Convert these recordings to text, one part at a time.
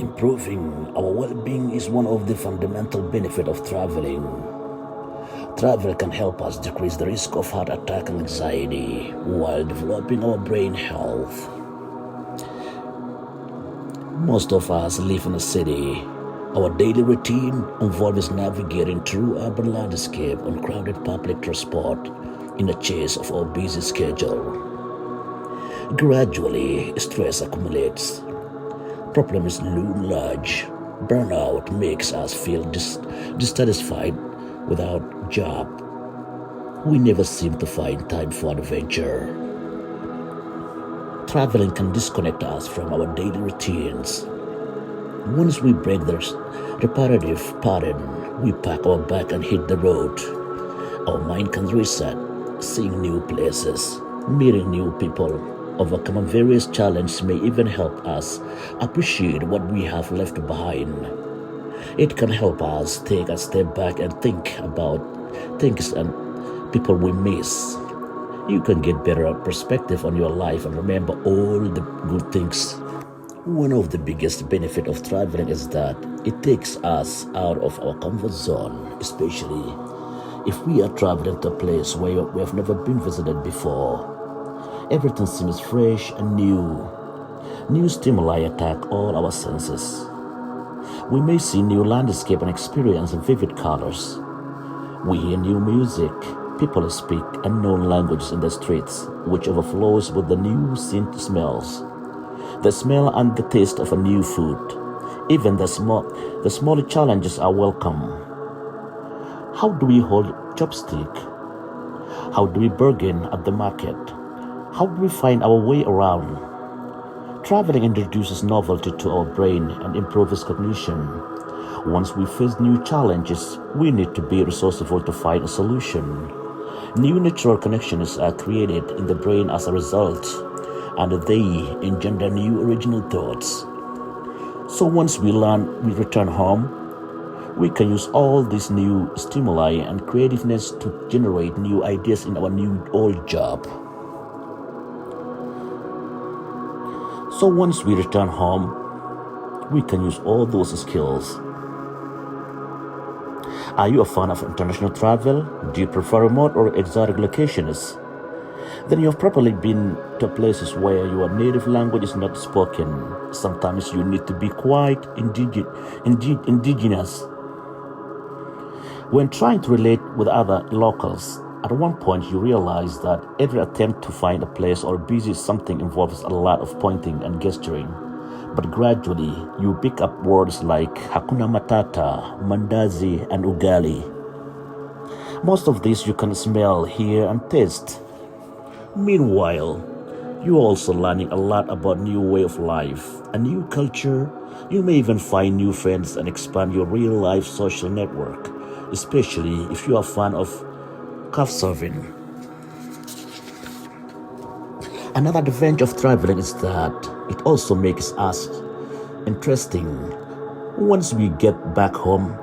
Improving our well-being is one of the fundamental benefits of traveling. Travel can help us decrease the risk of heart attack and anxiety while developing our brain health. Most of us live in a city. Our daily routine involves navigating through urban landscape on crowded public transport in the chase of our busy schedule. Gradually, stress accumulates. Problems loom large. Burnout makes us feel dissatisfied without job. We never seem to find time for adventure. Traveling can disconnect us from our daily routines. Once we break the repetitive pattern, we pack our bag and hit the road. Our mind can reset, seeing new places, meeting new people, overcoming various challenges may even help us appreciate what we have left behind. It can help us take a step back and think about things and people we miss. You can get better perspective on your life and remember all the good things. One of the biggest benefits of traveling is that it takes us out of our comfort zone, especially if we are traveling to a place where we have never been visited before. Everything seems fresh and new. New stimuli attack all our senses. We may see new landscape and experience vivid colors. We hear new music. People speak unknown languages in the streets, which overflows with the new scent smells. The smell and the taste of a new food. Even the small challenges are welcome. How do we hold chopstick? How do we bargain at the market? How do we find our way around? Traveling introduces novelty to our brain and improves cognition. Once we face new challenges, we need to be resourceful to find a solution. New natural connections are created in the brain as a result, and they engender new original thoughts. So once we return home, we can use all these new stimuli and creativeness to generate new ideas in our new old job. So once we return home, we can use all those skills. Are you a fan of international travel? Do you prefer remote or exotic locations? Then you have probably been to places where your native language is not spoken. Sometimes you need to be quite indigenous. When trying to relate with other locals, at one point you realize that every attempt to find a place or visit something involves a lot of pointing and gesturing. But gradually, you pick up words like Hakuna Matata, Mandazi, and Ugali. Most of these you can smell, hear, and taste. Meanwhile, you're also learning a lot about new way of life, a new culture. You may even find new friends and expand your real-life social network, especially if you are a fan of couchsurfing. Another advantage of traveling is that it also makes us interesting. Once we get back home,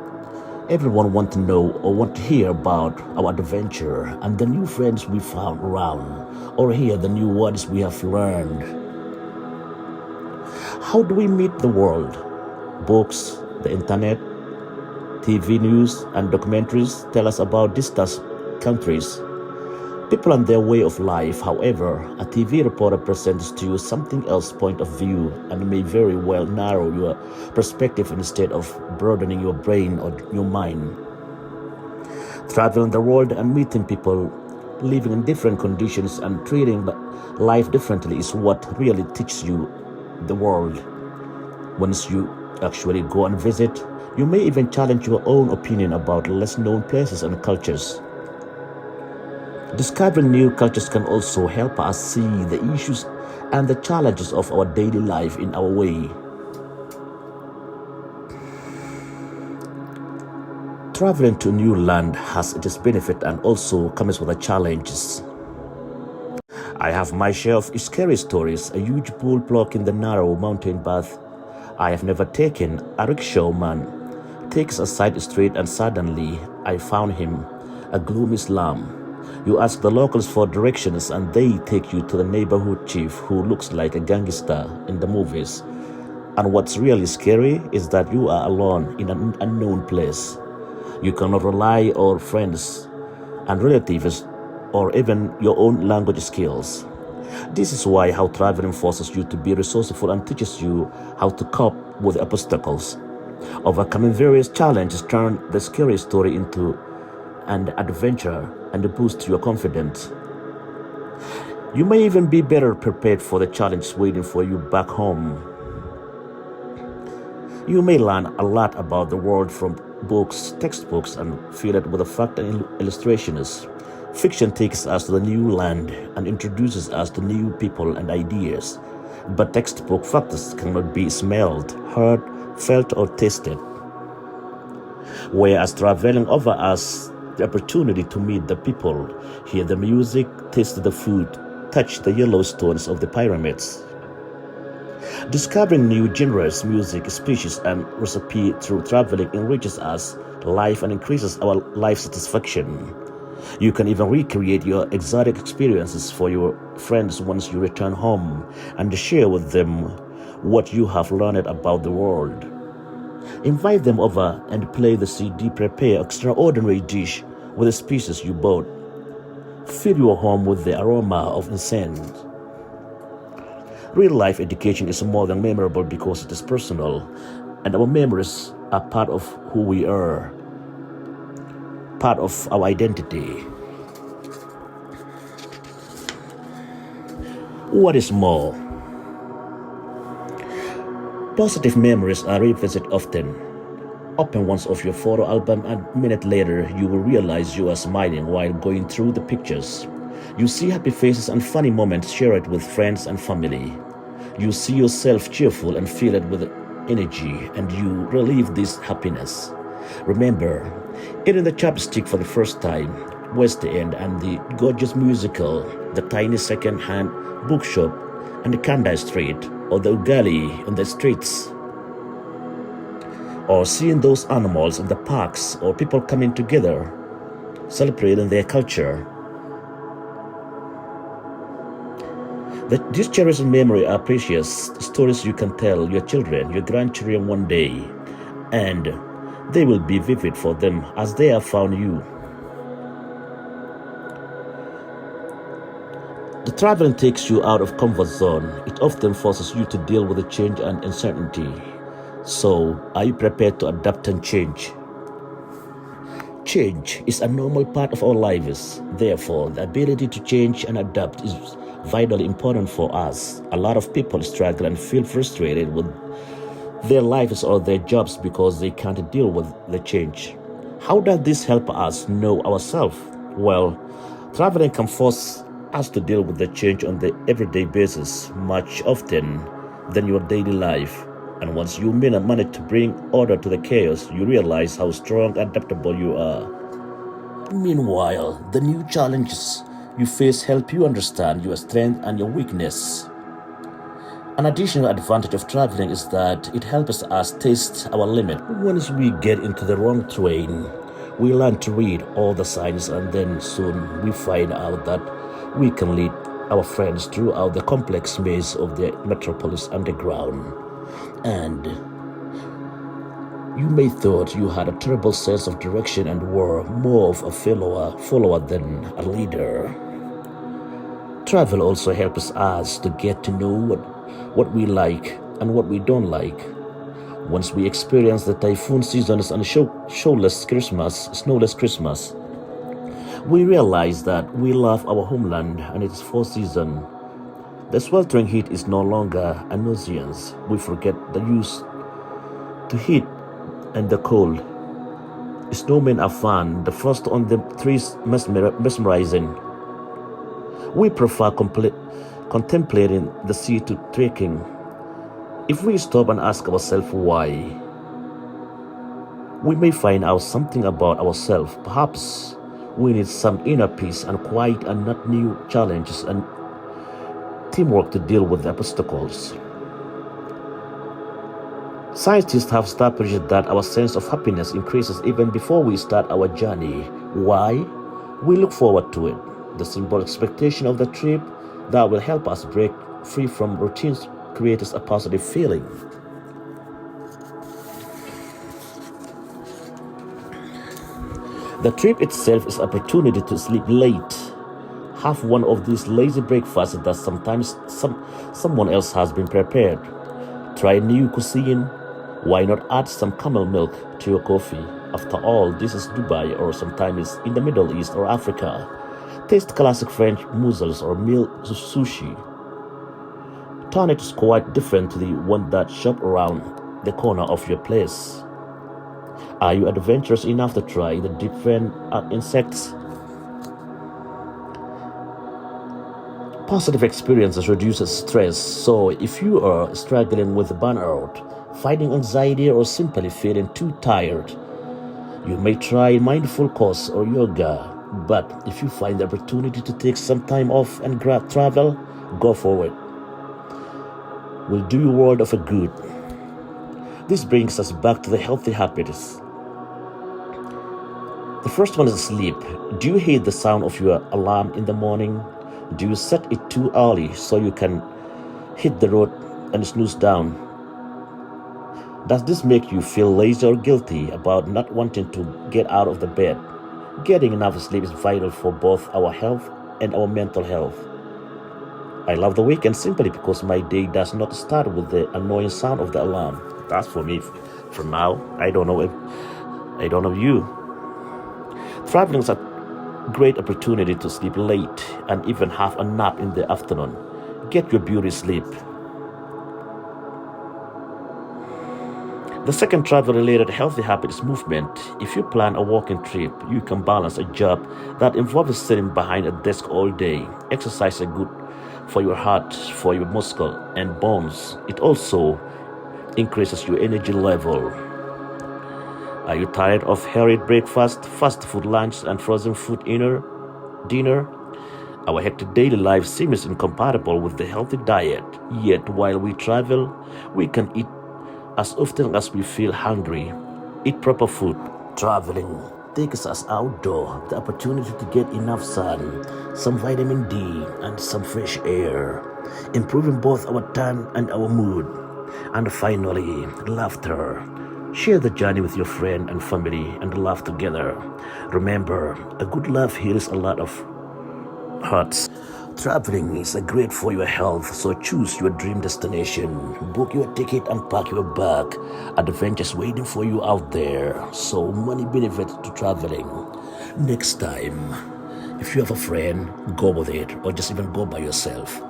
everyone wants to know or want to hear about our adventure and the new friends we found around, or hear the new words we have learned. How do we meet the world? Books, the internet, TV news, and documentaries tell us about distant countries, people and their way of life. However, a TV reporter presents to you something else point of view and may very well narrow your perspective instead of broadening your brain or your mind. Traveling the world and meeting people living in different conditions and treating life differently is what really teaches you the world. Once you actually go and visit, you may even challenge your own opinion about less known places and cultures. Discovering new cultures can also help us see the issues and the challenges of our daily life in our way. Traveling to a new land has its benefit and also comes with the challenges. I have my share of scary stories, a huge bull blocking the narrow mountain path I have never taken. A rickshaw man takes a side street and suddenly I found him, a gloomy slum. You ask the locals for directions and they take you to the neighborhood chief who looks like a gangster in the movies. And what's really scary is that you are alone in an unknown place. You cannot rely on friends and relatives or even your own language skills. This is why how traveling forces you to be resourceful and teaches you how to cope with obstacles. Overcoming various challenges turn the scary story into an adventure and boost your confidence. You may even be better prepared for the challenge waiting for you back home. You may learn a lot about the world from books, textbooks, and fill it with the fact and illustrations. Fiction takes us to the new land and introduces us to new people and ideas. But textbook facts cannot be smelled, heard, felt, or tasted. Whereas traveling offers us the opportunity to meet the people, hear the music, taste the food, touch the yellow stones of the pyramids. Discovering new genres, music, species, and recipe through traveling enriches us life and increases our life satisfaction. You can even recreate your exotic experiences for your friends once you return home and share with them what you have learned about the world. Invite them over and play the CD, prepare extraordinary dish with the species you bought. Fill your home with the aroma of incense. Real life education is more than memorable because it is personal, and our memories are part of who we are, part of our identity. What is more, positive memories are revisited often. Open one of your photo album and a minute later you will realize you are smiling while going through the pictures. You see happy faces and funny moments shared with friends and family. You see yourself cheerful and feel it with energy, and you relieve this happiness. Remember, eating the chopstick for the first time, West End and the gorgeous musical, the tiny second-hand bookshop and the Kandai Street, or the ugali in the streets, or seeing those animals in the parks, or people coming together, celebrating their culture. These cherished memories are precious stories you can tell your children, your grandchildren one day, and they will be vivid for them as they have found you. The traveling takes you out of comfort zone. It often forces you to deal with the change and uncertainty. So, are you prepared to adapt and change? Change is a normal part of our lives. Therefore, the ability to change and adapt is vitally important for us. A lot of people struggle and feel frustrated with their lives or their jobs because they can't deal with the change. How does this help us know ourselves? Well, traveling can force us to deal with the change on the everyday basis much often than your daily life. And once you manage to bring order to the chaos, you realize how strong and adaptable you are. Meanwhile, the new challenges you face help you understand your strength and your weakness. An additional advantage of traveling is that it helps us test our limit. Once we get into the wrong train, we learn to read all the signs, and then soon we find out that we can lead our friends throughout the complex maze of the metropolis underground. And you may thought you had a terrible sense of direction and were more of a follower than a leader. Travel also helps us to get to know what we like and what we don't like. Once we experience the typhoon seasons and snowless Christmas, we realize that we love our homeland and its four seasons. The sweltering heat is no longer a nuisance. We forget the use to heat and the cold. Snowmen are fun, the frost on the trees mesmerizing. We prefer contemplating the sea to trekking. If we stop and ask ourselves why, we may find out something about ourselves. Perhaps we need some inner peace and quiet and not new challenges and teamwork to deal with the obstacles. Scientists have established that our sense of happiness increases even before we start our journey. Why? We look forward to it. The simple expectation of the trip that will help us break free from routines creates a positive feeling. The trip itself is an opportunity to sleep late. Have one of these lazy breakfasts that sometimes someone else has been prepared. Try new cuisine. Why not add some camel milk to your coffee? After all, this is Dubai or sometimes in the Middle East or Africa. Taste classic French mussels or meal sushi. Turn it is quite different to the one that shop around the corner of your place. Are you adventurous enough to try the different insects? Positive experiences reduces stress, so if you are struggling with burnout, fighting anxiety, or simply feeling too tired, you may try mindful course or yoga. But if you find the opportunity to take some time off and travel, go for it. Will do you world of a good. This brings us back to the healthy habits. The first one is sleep. Do you hate the sound of your alarm in the morning? Do you set it too early so you can hit the road and snooze down? Does this make you feel lazy or guilty about not wanting to get out of the bed? Getting enough sleep is vital for both our health and our mental health. I love the weekend simply because my day does not start with the annoying sound of the alarm. That's for me. For now, I don't know you. Traveling is a great opportunity to sleep late and even have a nap in the afternoon. Get your beauty sleep. The second travel-related healthy habit is movement. If you plan a walking trip, you can balance a job that involves sitting behind a desk all day. Exercise is good for your heart, for your muscle and bones. It also increases your energy level. Are you tired of hurried breakfast, fast food lunch, and frozen food dinner? Our hectic daily life seems incompatible with the healthy diet. Yet, while we travel, we can eat as often as we feel hungry. Eat proper food. Traveling takes us outdoor, the opportunity to get enough sun, some vitamin D, and some fresh air, improving both our time and our mood. And finally, laughter. Share the journey with your friend and family and laugh together. Remember, a good laugh heals a lot of hurts. Traveling is great for your health, so choose your dream destination. Book your ticket and pack your bag. Adventures waiting for you out there. So many benefits to traveling. Next time, if you have a friend, go with it or just even go by yourself.